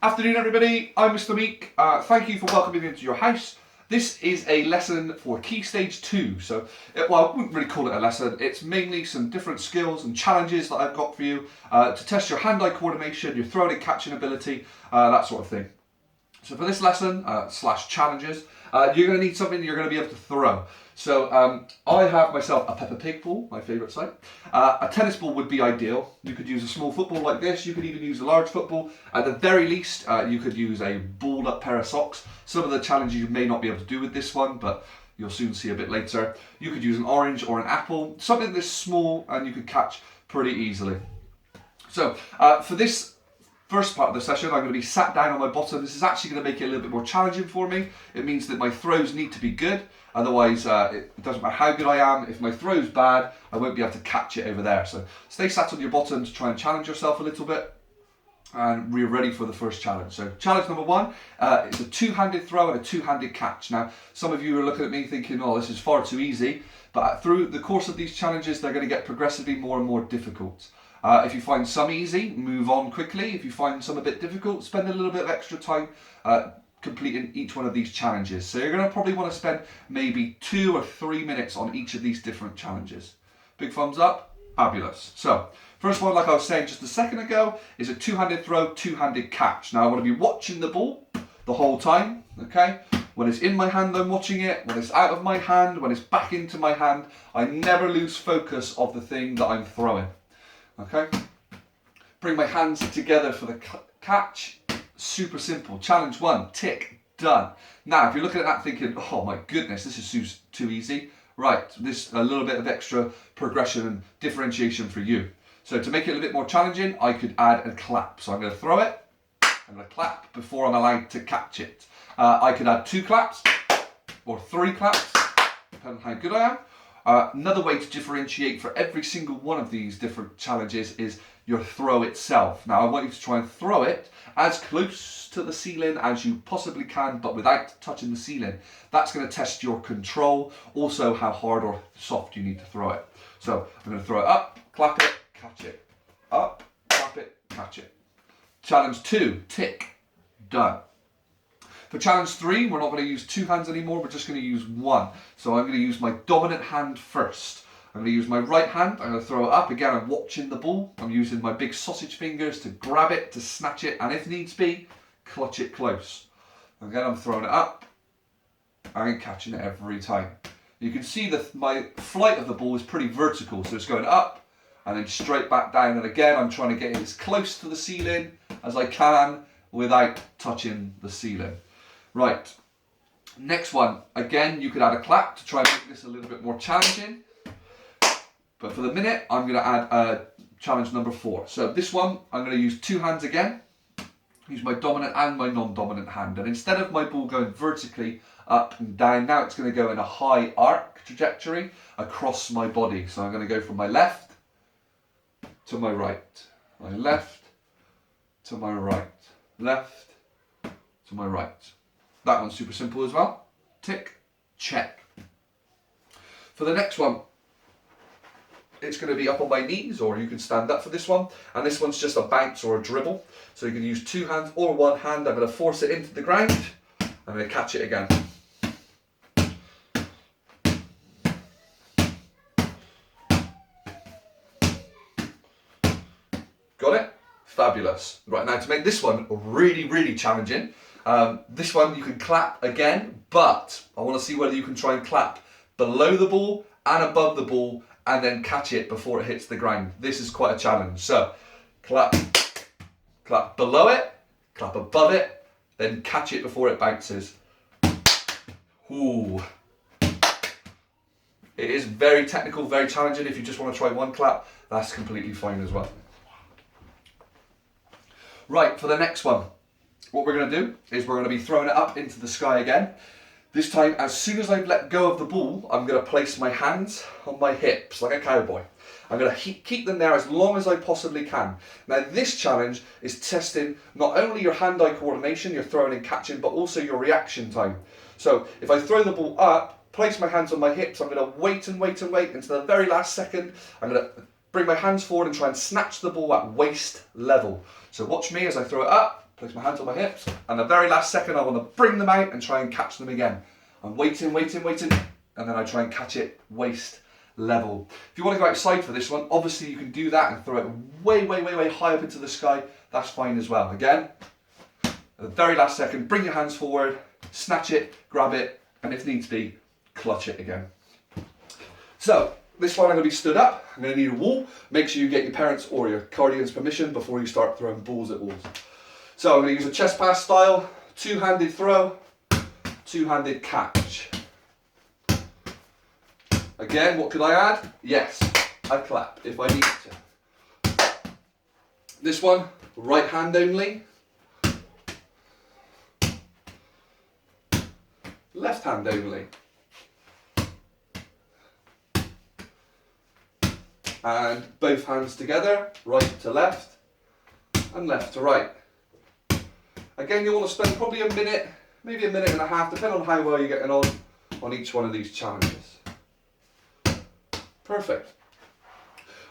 Afternoon everybody, I'm Mr. Meek. Thank you for welcoming me into your house. This is a lesson for Key Stage 2, so, well, I wouldn't really call it a lesson. It's mainly some different skills and challenges that I've got for you to test your hand-eye coordination, your throwing and catching ability, that sort of thing. So for this lesson, slash challenges, you're going to need something that you're going to be able to throw. So I have myself a Peppa Pig ball, my favourite site. A tennis ball would be ideal. You could use a small football like this. You could even use a large football. At the very least, you could use a balled up pair of socks. Some of the challenges you may not be able to do with this one, but you'll soon see a bit later. You could use an orange or an apple, something this small and you could catch pretty easily. So for this first part of the session, I'm going to be sat down on my bottom. This is actually going to make it a little bit more challenging for me. It means that my throws need to be good. Otherwise, it doesn't matter how good I am. If my throw's bad, I won't be able to catch it over there. So stay sat on your bottom to try and challenge yourself a little bit. And we're ready for the first challenge. So challenge number one is a two-handed throw and a two-handed catch. Now, some of you are looking at me thinking, oh, this is far too easy. But through the course of these challenges, they're going to get progressively more and more difficult. If you find some easy, move on quickly. If you find some a bit difficult, spend a little bit of extra time completing each one of these challenges. So you're going to probably want to spend maybe 2 or 3 minutes on each of these different challenges. Big thumbs up, fabulous. So first one, like I was saying just a second ago, is a two-handed throw, two-handed catch. Now I want to be watching the ball the whole time, okay? When it's in my hand, I'm watching it. When it's out of my hand, when it's back into my hand, I never lose focus of the thing that I'm throwing. Okay, bring my hands together for the catch. Super simple. Challenge one, tick, done. Now, if you're looking at that thinking, oh my goodness, this is too easy. Right, this a little bit of extra progression and differentiation for you. So to make it a little bit more challenging, I could add a clap. So I'm going to throw it, I'm going to clap before I'm allowed to catch it. I could add 2 claps or 3 claps, depending on how good I am. Another way to differentiate for every single one of these different challenges is your throw itself. Now I want you to try and throw it as close to the ceiling as you possibly can, but without touching the ceiling. That's going to test your control, also how hard or soft you need to throw it. So I'm going to throw it up, clap it, catch it. Up, clap it, catch it. Challenge 2, tick, done. For challenge 3, we're not going to use 2 hands anymore, we're just going to use 1. So I'm going to use my dominant hand first. I'm going to use my right hand, I'm going to throw it up. Again, I'm watching the ball. I'm using my big sausage fingers to grab it, to snatch it, and if needs be, clutch it close. Again, I'm throwing it up and catching it every time. You can see that my flight of the ball is pretty vertical, so it's going up and then straight back down. And again, I'm trying to get it as close to the ceiling as I can without touching the ceiling. Right, next one, again you could add a clap to try and make this a little bit more challenging, but for the minute I'm going to add challenge number 4. So this one I'm going to use 2 hands again, use my dominant and my non-dominant hand, and instead of my ball going vertically up and down, now it's going to go in a high arc trajectory across my body. So I'm going to go from my left to my right, my left to my right, left to my right. That one's super simple as well. Tick, check. For the next one, it's going to be up on my knees, or you can stand up for this one. And this one's just a bounce or a dribble. So you can use 2 hands or 1 hand. I'm going to force it into the ground. I'm going to catch it again. Got it? Fabulous. Right, now to make this one really, really challenging, this one you can clap again, but I want to see whether you can try and clap below the ball and above the ball and then catch it before it hits the ground. This is quite a challenge. So clap, clap below it, clap above it, then catch it before it bounces. Ooh. It is very technical, very challenging. If you just want to try 1 clap, that's completely fine as well. Right, for the next one, what we're going to do is we're going to be throwing it up into the sky again. This time, as soon as I've let go of the ball, I'm going to place my hands on my hips like a cowboy. I'm going to keep them there as long as I possibly can. Now this challenge is testing not only your hand-eye coordination, your throwing and catching, but also your reaction time. So if I throw the ball up, place my hands on my hips, I'm going to wait and wait and wait until the very last second. I'm going to bring my hands forward and try and snatch the ball at waist level. So watch me as I throw it up, place my hands on my hips, and the very last second I want to bring them out and try and catch them again. I'm waiting, and then I try and catch it waist level. If you want to go outside for this one, obviously you can do that and throw it way high up into the sky. That's fine as well. Again, at the very last second, bring your hands forward, snatch it, grab it, and if needs be, clutch it again. So, this one I'm going to be stood up. I'm going to need a wall. Make sure you get your parents' or your guardian's permission before you start throwing balls at walls. So I'm going to use a chest pass style, two-handed throw, two-handed catch. Again, what could I add? Yes, I clap if I need to. This one, right hand only. Left hand only. And both hands together, right to left and left to right. Again, you want to spend probably a minute, maybe a minute and a half, depending on how well you're getting on each one of these challenges. Perfect.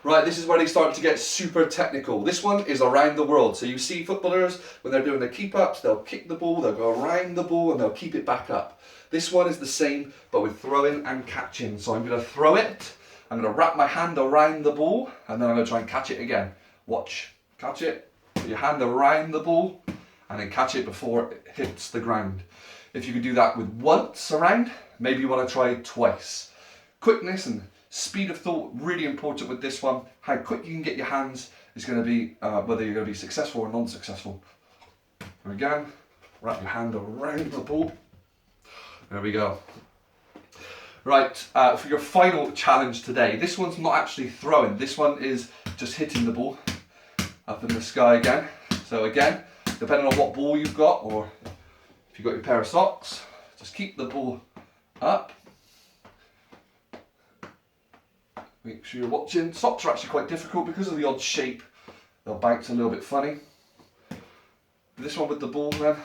Right, this is where they start to get super technical. This one is around the world. So you see footballers, when they're doing their keep-ups, they'll kick the ball, they'll go around the ball, and they'll keep it back up. This one is the same, but with throwing and catching. So I'm going to throw it, I'm going to wrap my hand around the ball, and then I'm going to try and catch it again. Watch. Catch it, put your hand around the ball, and then catch it before it hits the ground. If you could do that with once around, maybe you want to try twice. Quickness and speed of thought, really important with this one. How quick you can get your hands is going to be whether you're going to be successful or non-successful. And again, wrap your hand around the ball. There we go. Right, for your final challenge today, this one's not actually throwing, this one is just hitting the ball up in the sky again. So again, depending on what ball you've got, or if you've got your pair of socks, just keep the ball up. Make sure you're watching. Socks are actually quite difficult because of the odd shape. They'll bounce a little bit funny. This one with the ball then,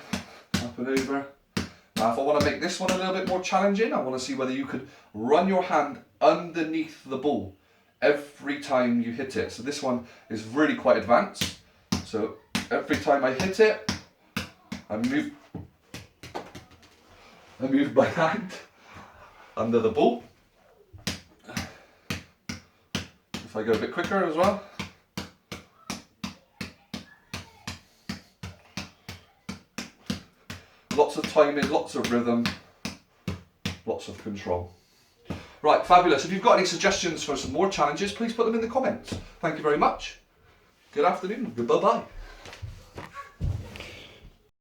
up and over. Now if I want to make this one a little bit more challenging, I want to see whether you could run your hand underneath the ball every time you hit it. So this one is really quite advanced. So every time I hit it, I move my hand under the ball. If I go a bit quicker as well. Lots of timing, lots of rhythm, lots of control. Right, fabulous. If you've got any suggestions for some more challenges, please put them in the comments. Thank you very much. Good afternoon. Goodbye.